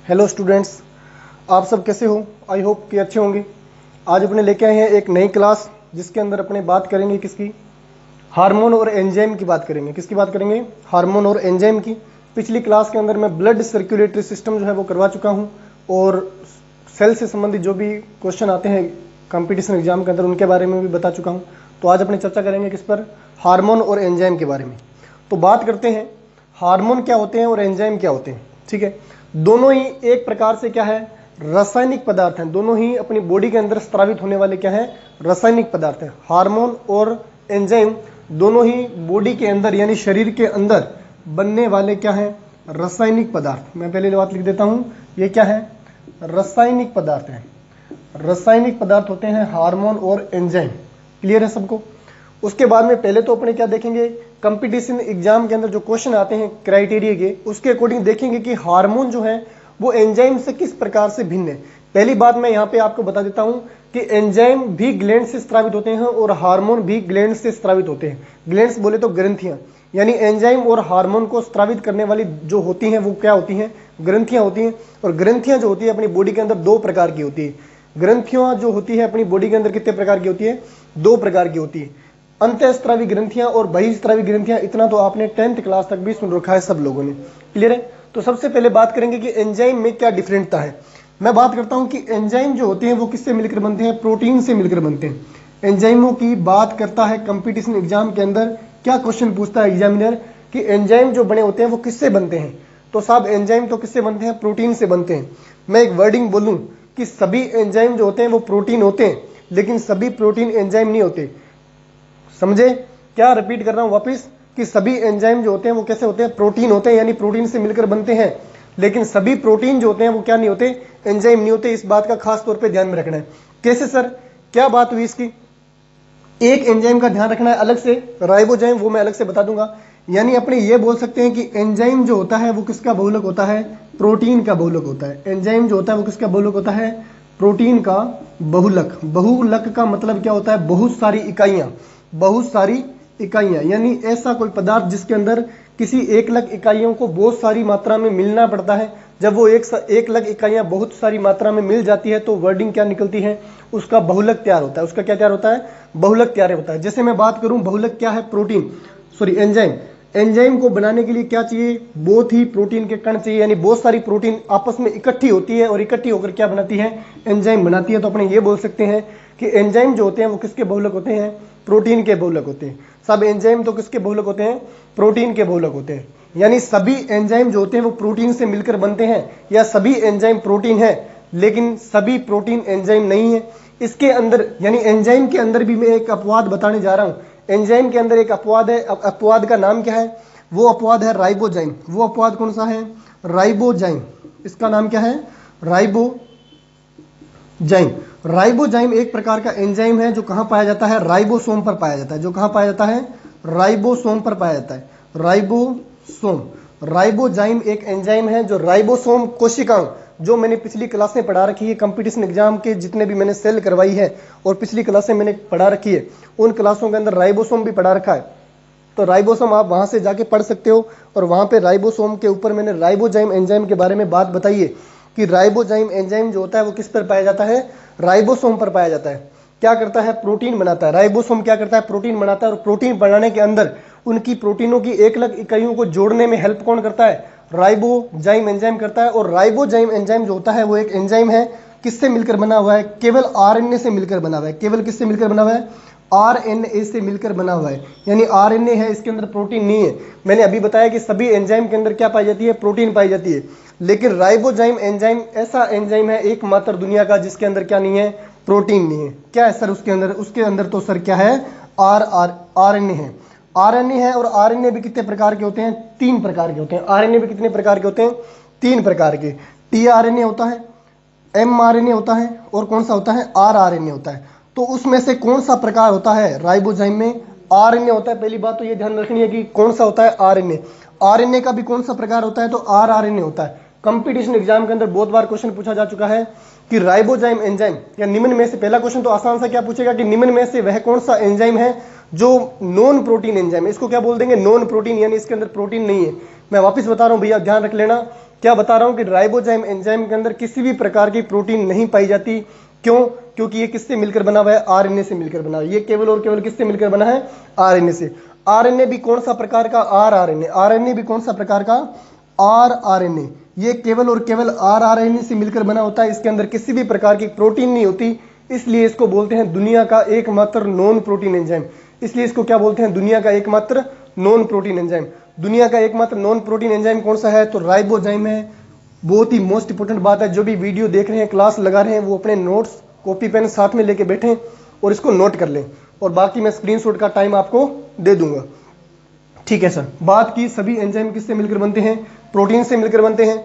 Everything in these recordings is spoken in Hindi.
हेलो स्टूडेंट्स, आप सब कैसे हो? आई होप कि अच्छे होंगे। आज अपने लेके आए हैं एक नई क्लास जिसके अंदर अपने बात करेंगे किसकी? हार्मोन और एंजाइम की बात करेंगे। किसकी बात करेंगे? हार्मोन और एंजाइम की। पिछली क्लास के अंदर मैं ब्लड सर्कुलेटरी सिस्टम जो है वो करवा चुका हूँ और सेल से संबंधित जो भी क्वेश्चन आते हैं कंपटीशन एग्जाम के अंदर उनके बारे में भी बता चुका हूँ। तो आज अपनी चर्चा करेंगे किस पर? हार्मोन और एंजाइम के बारे में। तो बात करते हैं हार्मोन क्या होते हैं और एंजाइम क्या होते हैं। ठीक है, दोनों ही एक प्रकार से क्या है? रासायनिक पदार्थ हैं। दोनों ही अपनी बॉडी के अंदर स्रावित होने वाले क्या है? रासायनिक पदार्थ हैं। हार्मोन और एंजाइम दोनों ही बॉडी के अंदर यानी शरीर के अंदर बनने वाले क्या है? रासायनिक पदार्थ। मैं पहले बात लिख देता हूं, ये क्या है? रासायनिक पदार्थ है। रासायनिक पदार्थ होते हैं हार्मोन और एंजाइम। क्लियर है सबको? उसके बाद में पहले तो अपने क्या देखेंगे, कंपटीशन एग्जाम के अंदर जो क्वेश्चन आते हैं क्राइटेरिया के, उसके अकॉर्डिंग देखेंगे कि हार्मोन जो है वो एंजाइम से किस प्रकार से भिन्न है। पहली बात मैं यहां पे आपको बता देता हूं कि एंजाइम भी ग्लैंड से स्रावित होते हैं और हार्मोन भी ग्लैंड से स्रावित होते हैं। ग्लैंड्स बोले तो ग्रंथियां, यानी एंजाइम और हार्मोन को स्रावित करने वाली जो होती हैं वो क्या होती हैं? ग्रंथियां होती हैं। और ग्रंथियां जो होती है अपनी बॉडी के अंदर दो प्रकार की होती है। ग्रंथियां जो होती है अपनी बॉडी के अंदर कितने प्रकार की होती है? दो प्रकार की होती है, अंतःस्रावी ग्रंथियां और बहिःस्रावी ग्रंथियां। इतना तो आपने 10th क्लास तक भी सुन रखा है सब लोगों ने। क्लियर है? तो सबसे पहले बात करेंगे कि एंजाइम में क्या डिफरेंटता है। मैं बात करता हूं कि एंजाइम जो होते हैं वो किससे मिलकर बनते हैं? प्रोटीन से मिलकर बनते हैं। एंजाइमों की बात करता है कंपटीशन एग्जाम के अंदर, क्या क्वेश्चन पूछता है एग्जामिनर कि एंजाइम जो बने होते हैं वो किससे बनते हैं? तो साहब एंजाइम तो किससे बनते हैं? प्रोटीन से बनते हैं। मैं एक वर्डिंग बोलूं कि सभी एंजाइम जो होते हैं वो प्रोटीन होते हैं, लेकिन सभी प्रोटीन एंजाइम नहीं होते। समझे? क्या रिपीट कर रहा हूं वापिस कि सभी एंजाइम जो होते हैं वो कैसे होते हैं? प्रोटीन होते हैं, यानी प्रोटीन से मिलकर बनते हैं। लेकिन सभी प्रोटीन जो होते हैं वो क्या नहीं होते? एंजाइम नहीं होते। इस बात का खास तौर पे ध्यान में रखना है। कैसे सर, क्या बात हुई इसकी? एक एंजाइम का ध्यान रखना है अलग से, राइबोजाइम, वो मैं अलग से बता दूंगा। यानी अपने ये बोल सकते हैं कि एंजाइम जो होता है वो किसका बहुलक होता है? प्रोटीन का बहुलक होता है। एंजाइम जो होता है वो किसका बहुलक होता है? प्रोटीन का बहुलक। बहुलक का मतलब क्या होता है? बहुत सारी इकाइयां। बहुत सारी इकाइयां यानी ऐसा कोई पदार्थ जिसके अंदर किसी एक लाख इकाइयों को बहुत सारी मात्रा में मिलना पड़ता है। जब वो एक लाख इकाइयां बहुत सारी मात्रा में मिल जाती है तो वर्डिंग क्या निकलती है? उसका बहुलक तैयार होता है। उसका क्या तैयार होता है? बहुलक तैयार होता है। जैसे मैं बात करूं बहुलक क्या है? Protein, sorry enzyme. एंजाइम को बनाने के लिए क्या चाहिए? बहुत ही प्रोटीन के कण चाहिए, यानी बहुत सारी प्रोटीन आपस में इकट्ठी होती है और इकट्ठी होकर क्या बनाती है? एंजाइम बनाती है। तो अपने ये बोल सकते हैं कि एंजाइम जो होते हैं वो किसके बहुलक होते हैं? प्रोटीन के बहुलक होते हैं। सब एंजाइम तो किसके बहुलक होते हैं? प्रोटीन के बहुलक होते हैं। यानी सभी एंजाइम जो होते हैं वो प्रोटीन से मिलकर बनते हैं, या सभी एंजाइम प्रोटीन है लेकिन सभी प्रोटीन एंजाइम नहीं है। इसके अंदर यानी एंजाइम के अंदर भी मैं एक अपवाद बताने जा रहा हूं। एंजाइम के अंदर एक अपवाद है। अपवाद का नाम क्या है? वो अपवाद है राइबोजाइम। वो अपवाद कौन सा है? राइबोजाइम। इसका नाम क्या है? राइबोजाइम। राइबोजाइम एक प्रकार का एंजाइम है जो कहां पाया जाता है? राइबोसोम पर पाया जाता है। जो कहां पाया जाता है? राइबोसोम पर पाया जाता है। राइबोसोम। राइबोजाइम एक एंजाइम है जो राइबोसोम कोशिकाओं, जो मैंने पिछली क्लास में पढ़ा रखी है कंपटीशन एग्जाम के जितने भी मैंने सेल करवाई है और पिछली क्लासें मैंने पढ़ा रखी है, उन क्लासों के अंदर राइबोसोम भी पढ़ा रखा है। तो राइबोसोम आप वहां से जाके पढ़ सकते हो और वहां पे राइबोसोम के ऊपर मैंने राइबोजाइम एंजाइम के बारे में बात बताई है कि राइबोजाइम एंजाइम जो होता है वो किस पर पाया जाता है? राइबोसोम पर पाया जाता है। क्या करता है? प्रोटीन बनाता है। राइबोसोम क्या करता है? प्रोटीन बनाता है। और प्रोटीन बनाने के अंदर उनकी प्रोटीनों की एक लाख इकाइयों को जोड़ने में हेल्प कौन करता है? राइबोजाइम एंजाइम करता है। और राइबोजाइम एंजाइम जो होता है वो एक एंजाइम है, किससे मिलकर बना हुआ है? केवल आरएनए से मिलकर बना हुआ है। केवल किससे मिलकर बना हुआ है? आरएनए से मिलकर बना हुआ है। यानी आरएनए है, इसके अंदर प्रोटीन नहीं है। मैंने अभी बताया कि सभी एंजाइम के अंदर क्या पाई जाती है? प्रोटीन पाई जाती है। लेकिन राइबोजाइम एंजाइम ऐसा एंजाइम है एकमात्र दुनिया का जिसके अंदर क्या नहीं है? प्रोटीन नहीं है। क्या है सर उसके अंदर? उसके अंदर तो सर क्या है? आरएनए है। आरएनए है। और आरएनए भी कितने प्रकार के होते हैं? 3 प्रकार के होते हैं। आरएनए भी कितने प्रकार के होते हैं? 3 प्रकार के। टीआरएनए होता है, एमआरएनए होता है और कौन सा होता है? आरआरएनए होता है। तो उसमें से कौन सा प्रकार होता है? राइबोजाइम में आरएनए होता है। पहली बात तो ये ध्यान रखनी है कि कौन सा होता है? आरएनए। आरएनए का भी कौन सा प्रकार होता है? तो आरआरएनए होता है। कंपटीशन एग्जाम के अंदर बहुत बार क्वेश्चन पूछा जा चुका है कि राइबोजाइम एंजाइम या निम्न में से, पहला क्वेश्चन तो आसान सा क्या पूछेगा कि निम्न में से वह कौन सा एंजाइम है जो नॉन प्रोटीन एंजाइम है। इसको क्या बोल देंगे? नॉन प्रोटीन, यानी इसके अंदर प्रोटीन नहीं है। मैं वापस बता रहा हूं भैया, ध्यान रख लेना। क्या बता रहा हूं कि राइबोजाइम एंजाइम के अंदर किसी भी प्रकार की प्रोटीन नहीं पाई जाती। क्यों? क्योंकि ये किससे मिलकर बना हुआ है? आरएनए से मिलकर बना हुआ है। ये केवल और केवल किससे मिलकर बना है? आरएनए से। आरएनए भी कौन सा प्रकार का? आरआरएनए। आरएनए भी कौन सा प्रकार का? आरआरएनए। ये केवल और केवल आरआरएनए से मिलकर बना होता है। इसके अंदर किसी भी प्रकार की प्रोटीन नहीं होती, इसलिए इसको बोलते हैं दुनिया का एकमात्र नॉन प्रोटीन एंजाइम। इसलिए इसको क्या बोलते हैं? दुनिया का एकमात्र नॉन प्रोटीन एंजाइम। दुनिया का एकमात्र नॉन प्रोटीन एंजाइम कौन सा है? तो राइबोजाइम है। बहुत ही मोस्ट इंपोर्टेंट बात है, जो भी वीडियो देख रहे हैं, क्लास लगा रहे हैं, वो अपने नोट्स कॉपी पेन साथ में लेके बैठें और इसको नोट कर लें, और बाकी मैं स्क्रीनशॉट का टाइम आपको दे दूंगा। ठीक है सर। बात की सभी एंजाइम किससे मिलकर बनते हैं? प्रोटीन से मिलकर बनते हैं।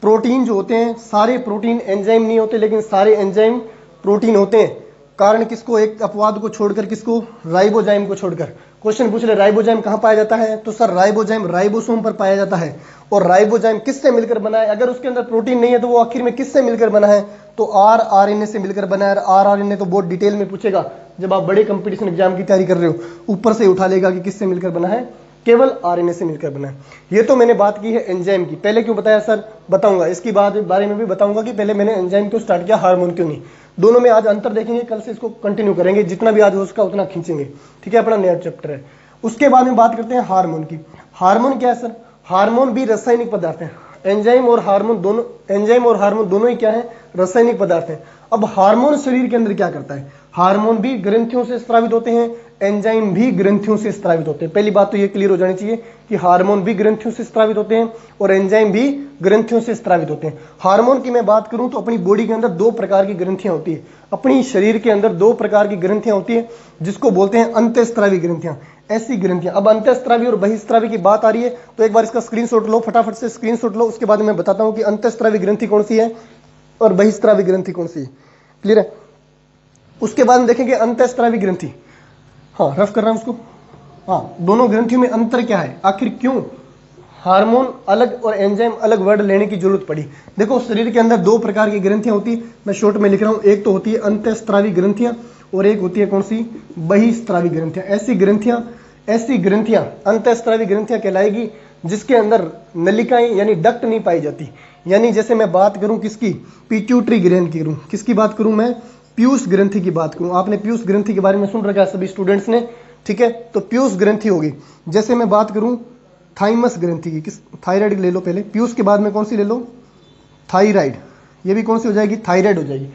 प्रोटीन जो होते हैं, सारे प्रोटीन एंजाइम नहीं होते, लेकिन सारे एंजाइम प्रोटीन होते हैं। कारण किसको? एक अपवाद को छोड़कर, किसको? राइबोजाइम को छोड़कर। क्वेश्चन पूछ ले राइबोजाइम कहां पाया जाता है? तो सर राइबोजाइम राइबोसोम पर पाया जाता है। और राइबोजाइम किससे मिलकर बना है? अगर उसके अंदर प्रोटीन नहीं है तो वो आखिर में किससे मिलकर बना है? तो आरआरएनए से मिलकर बना है। आरआरएनए तो बहुत डिटेल में पूछेगा जब आप बड़े कंपटीशन एग्जाम की तैयारी कर रहे हो, ऊपर से उठा लेगा कि किससे मिलकर बना है? केवल आरएनए से मिलकर बना है। ये तो मैंने बात की है एंजाइम की। पहले क्यों बताया सर? बताऊंगा, इसकी बारे में भी बताऊंगा कि पहले मैंने एंजाइम क्यों स्टार्ट किया, हार्मोन क्यों नहीं। दोनों में आज अंतर देखेंगे, कल से इसको कंटिन्यू करेंगे, जितना भी आज हो उसका उतना खींचेंगे। ठीक है, अपना नया चैप्टर है। उसके बाद में बात करते हैं हार्मोन की। हार्मोन क्या है सर? हार्मोन भी रासायनिक पदार्थ है। एंजाइम और हार्मोन दोनों ही क्या है? रासायनिक पदार्थ है। अब हार्मोन शरीर के अंदर क्या करता है? हार्मोन भी ग्रंथियों से स्रावित होते हैं, एंजाइम भी ग्रंथियों से स्रावित होते हैं। पहली बात तो ये क्लियर हो जानी चाहिए कि हार्मोन भी ग्रंथियों से स्रावित होते हैं और एंजाइम भी ग्रंथियों से स्रावित होते हैं। हार्मोन की मैं बात करूं तो अपनी बॉडी के अंदर दो प्रकार की ग्रंथियां होती है। अपनी शरीर के अंदर दो प्रकार की ग्रंथियां होती है, जिसको बोलते हैं अंतःस्रावी ग्रंथियां। ऐसी ग्रंथियां, अब अंतःस्रावी और बहिस्रावी की बात आ रही है तो एक बार इसका स्क्रीनशॉट लो, फटाफट से स्क्रीनशॉट लो। उसके बाद मैं बताता हूं कि अंतःस्रावी ग्रंथि कौन सी है और बहिस्रावी ग्रंथि कौन सी है। क्लियर है? उसके बाद हम देखेंगे अंतःस्रावी ग्रंथि। हाँ, रफ कर रहा हूं उसको। हाँ, दोनों ग्रंथियों में अंतर क्या है, आखिर क्यों हार्मोन अलग और एंजाइम अलग वर्ड लेने की जरूरत पड़ी? देखो, शरीर के अंदर दो प्रकार की ग्रंथियां होती है, मैं शॉर्ट में लिख रहा हूं। एक तो होती है अंतःस्रावी ग्रंथियां और एक होती है कौन सी? बहिस्रावी ग्रंथियां। ऐसी ग्रंथियां अंतःस्रावी ग्रंथियां कहलाएगी जिसके अंदर नलिकाएं यानी डक्ट नहीं पाई जाती। यानी जैसे मैं बात करूं किसकी? पिट्यूटरी ग्रंथि करूं। किसकी बात करूं मैं? पीयूष ग्रंथि की बात करूं। आपने पीयूष ग्रंथि के बारे में सुन रखा है सभी स्टूडेंट्स ने। ठीक है, तो पीयूष ग्रंथि होगी। जैसे मैं बात करूं थाइमस ग्रंथि की, किस? थायराइड ले लो पहले, पीयूष के बाद में कौन सी ले लो? थायराइड। ये भी कौन सी हो जाएगी? थायराइड हो जाएगी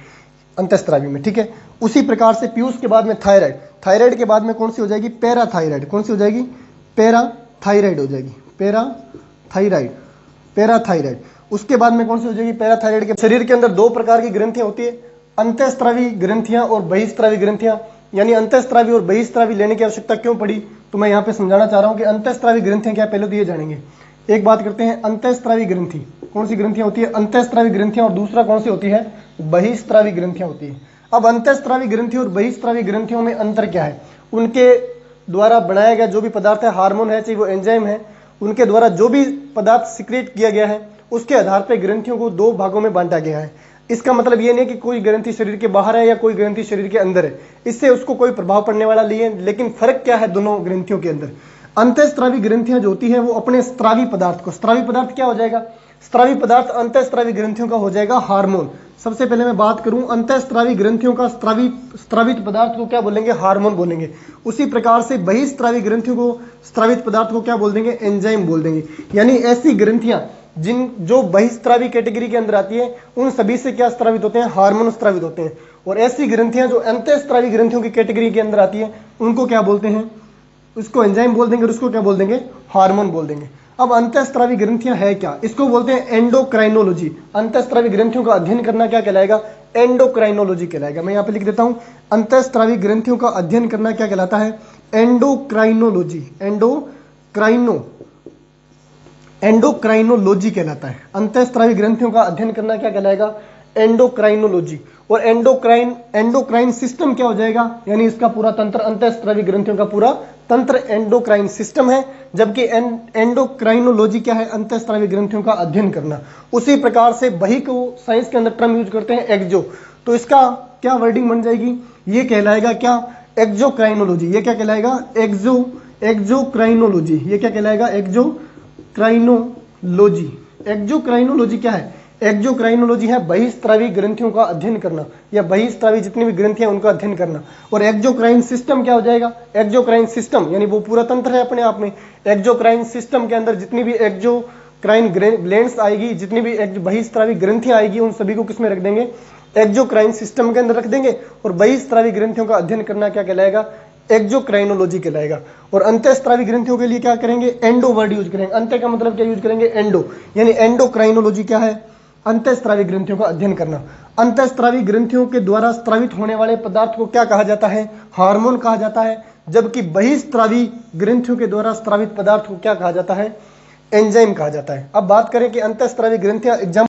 अंतःस्रावी में। ठीक है, उसी प्रकार से पीयूष के बाद में थायराइड, थायराइड के बाद में कौन सी हो जाएगी? पैराथायराइड। कौन सी हो जाएगी? पैराथायराइड हो जाएगी। पैराथायराइड। उसके बाद में कौन सी हो जाएगी? पैराथायराइड के शरीर के अंदर दो प्रकार की ग्रंथियां होती है, अंतःस्रावी ग्रंथियां और बहिस्रावी ग्रंथियां। यानी अंतःस्रावी और बहिस्रावी लेने की आवश्यकता क्यों पड़ी, तो मैं यहां पे समझाना चाह रहा हूं कि अंतःस्रावी ग्रंथियां क्या, पहले तो ये जानेंगे। एक बात करते हैं, अंतःस्रावी ग्रंथि कौन सी ग्रंथियां होती है? अंतःस्रावी ग्रंथियां। और दूसरा कौन सी होती है? बहिस्रावी ग्रंथियां होती है। अब अंतःस्रावी ग्रंथि और बहिस्रावी ग्रंथियों में अंतर क्या है? उनके द्वारा बनाया गया जो भी पदार्थ है, हार्मोन है चाहे वो एंजाइम है, उनके द्वारा जो भी पदार्थ सिक्रेट किया गया है, उसके आधार पर ग्रंथियों को दो भागों में बांटा गया है। इसका मतलब ये नहीं कि कोई ग्रंथि शरीर के बाहर है या कोई ग्रंथि शरीर के अंदर है, इससे उसको कोई प्रभाव पड़ने वाला नहीं है। लेकिन फर्क क्या है दोनों ग्रंथियों के अंदर? अंतःस्रावी ग्रंथियां जो होती है वो अपने स्रावी पदार्थ को, स्रावी पदार्थ क्या हो जाएगा? स्रावी पदार्थ अंतःस्रावी ग्रंथियों का हो जाएगा हार्मोन। सबसे पहले मैं बात करूं अंतःस्रावी ग्रंथियों का स्रावित पदार्थ को क्या बोलेंगे? हार्मोन बोलेंगे। उसी प्रकार से बहिस्रावी ग्रंथियों को, स्रावित पदार्थ को क्या बोल देंगे? एंजाइम बोल देंगे। यानी ऐसी ग्रंथियां जो बहिस्रावी कैटेगरी के अंदर आती है, उन सभी से क्या स्रावित होते हैं? हार्मोन स्रावित होते हैं। और ऐसी ग्रंथियां जो अंतःस्रावी ग्रंथियों की कैटेगरी के अंदर आती है, उनको क्या बोलते हैं? उसको एंजाइम बोल देंगे और उसको क्या बोल देंगे? हार्मोन बोल देंगे। अब अंतःस्रावी ग्रंथियां है क्या? इसको बोलते हैं एंडोक्राइनोलॉजी। अंतःस्रावी ग्रंथियों का अध्ययन करना क्या कहलाएगा? एंडोक्राइनोलॉजी कहलाएगा। मैं यहां पे लिख देता हूं, अंतःस्रावी ग्रंथियों का अध्ययन करना क्या कहलाता है? एंडोक्राइनोलॉजी। एंडोक्राइनोलॉजी कहलाता है। अंतःस्रावी ग्रंथियों का अध्ययन करना क्या कहलाएगा? एंडोक्राइनोलॉजी। और एंडोक्राइन सिस्टम क्या हो जाएगा? यानी इसका पूरा तंत्र, अंतःस्रावी ग्रंथियों का पूरा तंत्र एंडोक्राइन सिस्टम है। जबकि एंडोक्राइनोलॉजी क्या है? अंतःस्रावी ग्रंथियों का अध्ययन करना। उसी प्रकार से बही को साइंस के अंदर टर्म यूज करते हैं एक्जो, तो इसका क्या वर्डिंग बन जाएगी? ये कहलाएगा क्या? एक्जोक्राइनोलॉजी। ये क्या कहलाएगा? एक्जोक्राइनोलॉजी। ये क्या कहलाएगा? एक्जोक्राइनोलॉजी। एक्जोक्राइनोलॉजी क्या है? एक्जोक्राइनोलॉजी है बहिस्त्रावी ग्रंथियों का अध्ययन करना, या बहिस्त्रावी जितनी भी ग्रंथियां उनका अध्ययन करना। और एक्जोक्राइन सिस्टम क्या हो जाएगा? एक्जोक्राइन सिस्टम यानी वो पूरा तंत्र है अपने आप में। एक्जोक्राइन सिस्टम के अंदर जितनी भी एक्जोक्राइन ग्लैंड्स आएगी, जितनी भी बहिस्त्रावी ग्रंथियां आएगी, उन सभी को किसमें रख देंगे? एक्जोक्राइन सिस्टम के अंदर रख देंगे। और बहिस्त्रावी ग्रंथियों का अध्ययन करना क्या कहलाएगा? एक्जोक्राइनोलॉजी कहलाएगा। और अंतःस्त्रावी ग्रंथियों के लिए क्या करेंगे? एंडो वर्ड यूज करेंगे। अंत्य का मतलब क्या यूज करेंगे? एंडो, यानी एंडोक्राइनोलॉजी क्या है? अंतःस्त्रावी ग्रंथियों का अध्ययन करना। अंतःस्त्रावी ग्रंथियों के द्वारा स्त्रावित होने वाले पदार्थ को क्या कहा जाता है? हार्मोन कहा जाता है। जबकि बहिस्त्रावी ग्रंथियों के द्वारा स्त्रावित पदार्थ को क्या कहा जाता है? एंजाइम कहा जाता है। अब बात करें कि अंतःस्त्रावी ग्रंथियां एग्जाम